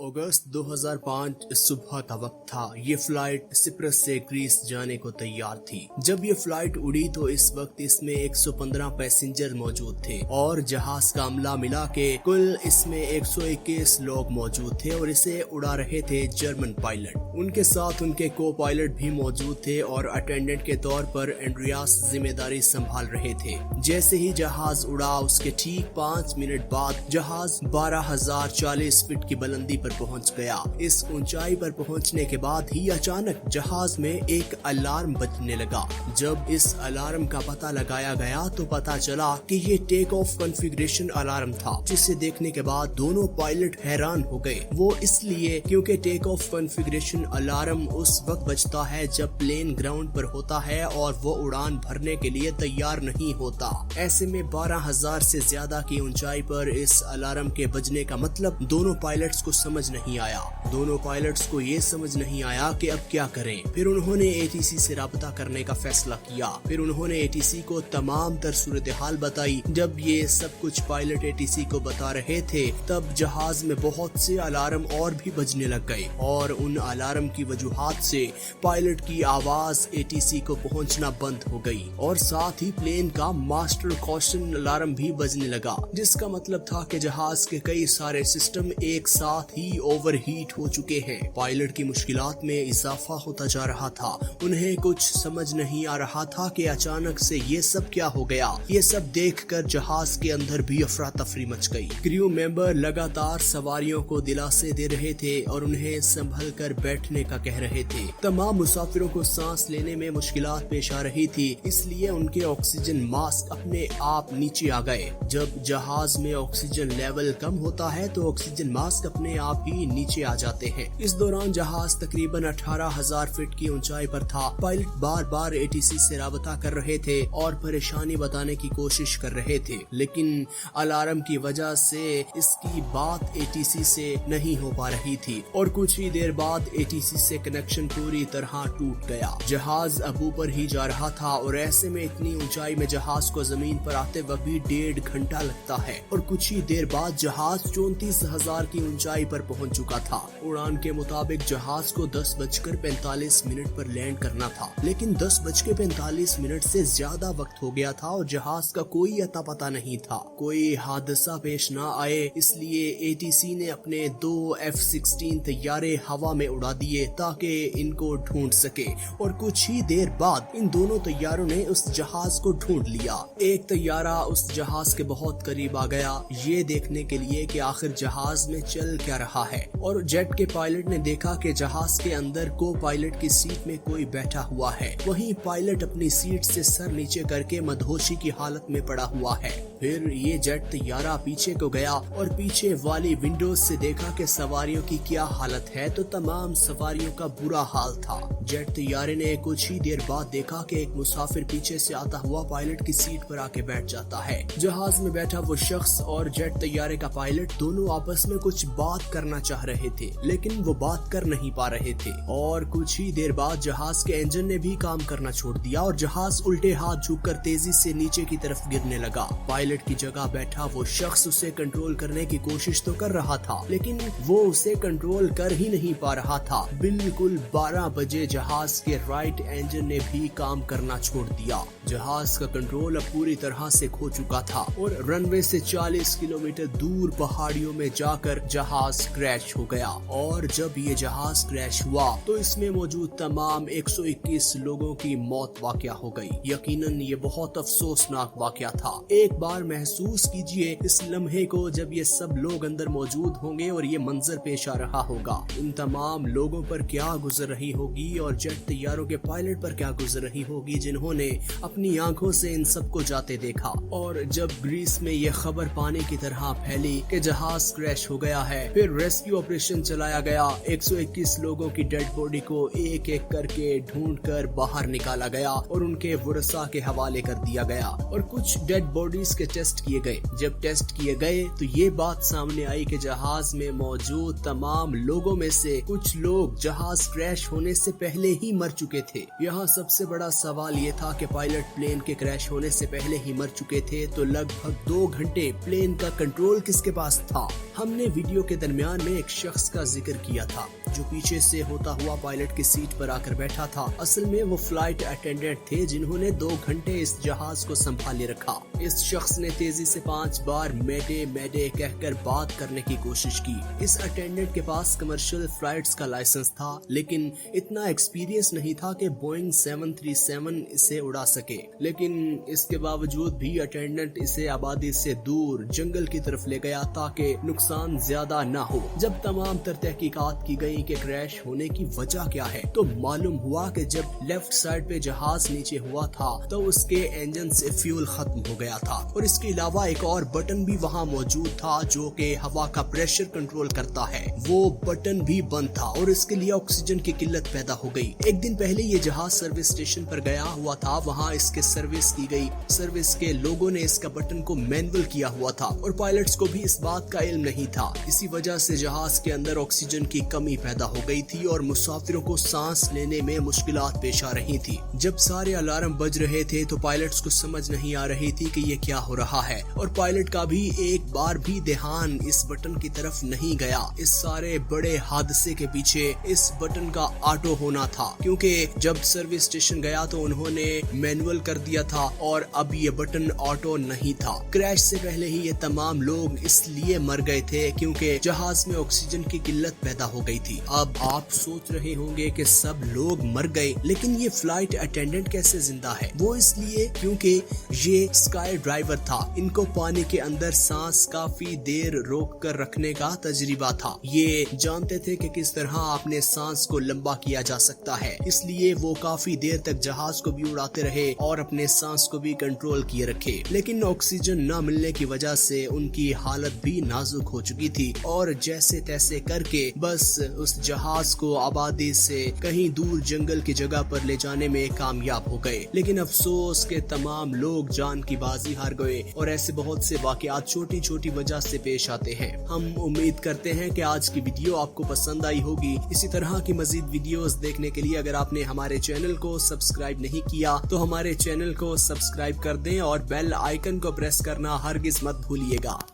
अगस्त 2005 सुबह का वक्त था। ये फ्लाइट सिप्रस से ग्रीस जाने को तैयार थी। जब ये फ्लाइट उड़ी तो इस वक्त इसमें 115 पैसेंजर मौजूद थे और जहाज का अमला मिला के कुल इसमें 121 लोग मौजूद थे और इसे उड़ा रहे थे जर्मन पायलट। उनके साथ उनके को पायलट भी मौजूद थे और अटेंडेंट के तौर पर एंड्रियास जिम्मेदारी संभाल रहे थे। जैसे ही जहाज उड़ा उसके ठीक 5 मिनट बाद जहाज 12,040 फीट की बुलंदी पर पहुंच गया। इस ऊंचाई पर पहुंचने के बाद ही अचानक जहाज में एक अलार्म बजने लगा। जब इस अलार्म का पता लगाया गया तो पता चला कि ये टेक ऑफ कॉन्फ़िगरेशन अलार्म था, जिसे देखने के बाद दोनों पायलट हैरान हो गए। वो इसलिए क्योंकि टेक ऑफ कॉन्फ़िगरेशन अलार्म उस वक्त बजता है जब प्लेन ग्राउंड पर होता है और वो उड़ान भरने के लिए तैयार नहीं होता। ऐसे में 12,000 से ज्यादा की ऊंचाई पर इस अलार्म के बजने का मतलब दोनों पायलट्स को समझ नहीं आया। दोनों पायलट्स को ये समझ नहीं आया कि अब क्या करें। फिर उन्होंने एटीसी से राब्ता करने का फैसला किया। फिर उन्होंने एटीसी को तमाम तर सूरत हाल बताई। जब ये सब कुछ पायलट एटीसी को बता रहे थे तब जहाज में बहुत से अलार्म और भी बजने लग गए और उन अलार्म की वजूहात से पायलट की आवाज एटीसी को पहुंचना बंद हो गई और साथ ही प्लेन का मास्टर कॉशन अलार्म भी बजने लगा, जिसका मतलब था कि जहाज के कई सारे सिस्टम एक साथ ही ओवरहीट हो चुके हैं। पायलट की मुश्किलात में इजाफा होता जा रहा था। उन्हें कुछ समझ नहीं आ रहा था कि अचानक से ये सब क्या हो गया। ये सब देखकर जहाज के अंदर भी अफरा तफरी मच गई। क्रू मेंबर लगातार सवारियों को दिलासे दे रहे थे और उन्हें संभल कर बैठने का कह रहे थे। तमाम मुसाफिरों को सांस लेने में मुश्किलात पेश आ रही थी, इसलिए उनके ऑक्सीजन मास्क अपने आप नीचे आ गए। जब जहाज में ऑक्सीजन लेवल कम होता है तो ऑक्सीजन मास्क अपने आप ही नीचे आ जाते हैं। इस दौरान जहाज तकरीबन 18,000 फीट की ऊंचाई पर था। पायलट बार बार एटीसी से राबता कर रहे थे और परेशानी बताने की कोशिश कर रहे थे, लेकिन अलार्म की वजह से इसकी बात एटीसी से नहीं हो पा रही थी और कुछ ही देर बाद एटीसी से कनेक्शन पूरी तरह टूट गया। जहाज अब ऊपर ही जा रहा था और ऐसे में इतनी ऊंचाई में जहाज को जमीन पर आते वक्त भी 1.5 घंटा लगता है और कुछ ही देर बाद जहाज 34,000 की ऊंचाई पर पहुंच चुका था। उड़ान के मुताबिक जहाज को 10:45 पर लैंड करना था, लेकिन 10:45 से ज्यादा वक्त हो गया था और जहाज का कोई अता पता नहीं था। कोई हादसा पेश ना आए इसलिए एटीसी ने अपने 2 F-16 तैयारे हवा में उड़ा दिए ताकि इनको ढूंढ सके और कुछ ही देर बाद इन दोनों तैयारों ने उस जहाज को ढूंढ लिया। एक तैयारा उस जहाज के बहुत करीब आ गया ये देखने के लिए कि आखिर जहाज में चल क्या रहा है, और जेट के पायलट ने देखा कि जहाज के अंदर को पायलट की सीट में कोई बैठा हुआ है। वहीं पायलट अपनी सीट से सर नीचे करके मदहोशी की हालत में पड़ा हुआ है। फिर ये जेट तैयारा पीछे को गया और पीछे वाली विंडोज से देखा कि सवारियों की क्या हालत है, तो तमाम सवारियों का बुरा हाल था। जेट तैयारे ने कुछ ही देर बाद देखा कि एक मुसाफिर पीछे से आता हुआ पायलट की सीट पर आके बैठ जाता है। जहाज में बैठा वो शख्स और जेट तैयारे का पायलट दोनों आपस में कुछ बात करना चाह रहे थे, लेकिन वो बात कर नहीं पा रहे थे और कुछ ही देर बाद जहाज के इंजन ने भी काम करना छोड़ दिया और जहाज उल्टे हाथ झुककर तेजी से नीचे की तरफ गिरने लगा। पायलट की जगह बैठा वो शख्स उसे कंट्रोल करने की कोशिश तो कर रहा था, लेकिन वो उसे कंट्रोल कर ही नहीं पा रहा था। बिल्कुल 12 बजे जहाज के राइट इंजन ने भी काम करना छोड़ दिया। जहाज का कंट्रोल अब पूरी तरह से खो चुका था और रनवे से 40 किलोमीटर दूर पहाड़ियों में जाकर जहाज क्रैश हो गया। और जब ये जहाज क्रैश हुआ तो इसमें मौजूद तमाम 121 लोगों की मौत वाक़या हो गई। यकीनन ये बहुत अफसोसनाक वाक़या था। एक बार महसूस कीजिए इस लम्हे को जब ये सब लोग अंदर मौजूद होंगे और ये मंजर पेश आ रहा होगा। इन तमाम लोगों पर क्या गुजर रही होगी और जेट तैयारों के पायलट पर क्या गुजर रही होगी जिन्होंने अपनी आंखों से इन सबको जाते देखा। और जब ग्रीस में ये खबर पानी की तरह फैली कि जहाज क्रैश हो गया है, फिर रेस्क्यू ऑपरेशन चलाया गया। 121 लोगों की डेड बॉडी को एक एक करके ढूंढकर बाहर निकाला गया और उनके वरसा के हवाले कर दिया गया और कुछ डेड बॉडीज के टेस्ट किए गए। जब टेस्ट किए गए तो ये बात सामने आई कि जहाज में मौजूद तमाम लोगों में से कुछ लोग जहाज क्रैश होने से पहले ही मर चुके थे। यहाँ सबसे बड़ा सवाल ये था कि पायलट प्लेन के क्रैश होने से पहले ही मर चुके थे तो लगभग 2 घंटे प्लेन का कंट्रोल किसके पास था। हमने वीडियो के दरमियान दौरान में एक शख्स का जिक्र किया था जो पीछे से होता हुआ पायलट की सीट पर आकर बैठा था। असल में वो फ्लाइट अटेंडेंट थे जिन्होंने 2 घंटे इस जहाज को संभाले रखा। इस शख्स ने तेजी से 5 बार मैडे मैडे कहकर बात करने की कोशिश की। इस अटेंडेंट के पास कमर्शियल फ्लाइट्स का लाइसेंस था, लेकिन इतना एक्सपीरियंस नहीं था कि बोइंग 737 इसे उड़ा सके। लेकिन इसके बावजूद भी अटेंडेंट इसे आबादी से दूर जंगल की तरफ ले गया ताकि नुकसान ज्यादा ना हो। जब तमाम तर तहकीकात की गई कि क्रैश होने की वजह क्या है, तो मालूम हुआ कि जब लेफ्ट साइड पे जहाज नीचे हुआ था तो उसके इंजन से फ्यूल खत्म हो गया था, और इसके अलावा एक और बटन भी वहाँ मौजूद था जो कि हवा का प्रेशर कंट्रोल करता है। वो बटन भी बंद था और इसके लिए ऑक्सीजन की किल्लत पैदा हो गई। एक दिन पहले ये जहाज सर्विस स्टेशन पर गया हुआ था, वहाँ इसके सर्विस की गई। सर्विस के लोगों ने इसका बटन को मैनुअल किया हुआ था और पायलट्स को भी इस बात का इल्म नहीं था। इसी वजह से जहाज के अंदर ऑक्सीजन की कमी पैदा हो गई थी और मुसाफिरों को सांस लेने में मुश्किलात पेश आ रही थी। जब सारे अलार्म बज रहे थे तो पायलट्स को समझ नहीं आ रही थी कि ये क्या हो रहा है, और पायलट का भी एक बार भी ध्यान इस बटन की तरफ नहीं गया। इस सारे बड़े हादसे के पीछे इस बटन का ऑटो होना था, क्योंकि जब सर्विस स्टेशन गया तो उन्होंने मैनुअल कर दिया था और अब ये बटन ऑटो नहीं था। क्रैश से पहले ही ये तमाम लोग इसलिए मर गए थे क्योंकि जहाज में ऑक्सीजन की किल्लत पैदा हो गई थी। अब आप सोच रहे होंगे कि सब लोग मर गए, लेकिन ये फ्लाइट अटेंडेंट कैसे जिंदा है? वो इसलिए क्योंकि ये स्काई ड्राइवर था। इनको पानी के अंदर सांस काफी देर रोक कर रखने का तजर्बा था। ये जानते थे कि किस तरह अपने सांस को लंबा किया जा सकता है, इसलिए वो काफी देर तक जहाज को भी उड़ाते रहे और अपने सांस को भी कंट्रोल किए रखे। लेकिन ऑक्सीजन न मिलने की वजह से उनकी हालत भी नाजुक हो चुकी थी और जैसे तैसे करके बस उस जहाज को आबादी से कहीं दूर जंगल की जगह पर ले जाने में कामयाब हो गए। लेकिन अफसोस के तमाम लोग जान की बाजी हार गए, और ऐसे बहुत से वाकयात छोटी छोटी वजह से पेश आते हैं। हम उम्मीद करते हैं कि आज की वीडियो आपको पसंद आई होगी। इसी तरह की मजीद वीडियोस देखने के लिए अगर आपने हमारे चैनल को सब्सक्राइब नहीं किया तो हमारे चैनल को सब्सक्राइब कर दें और बेल आइकन को प्रेस करना हरगिज मत भूलिएगा।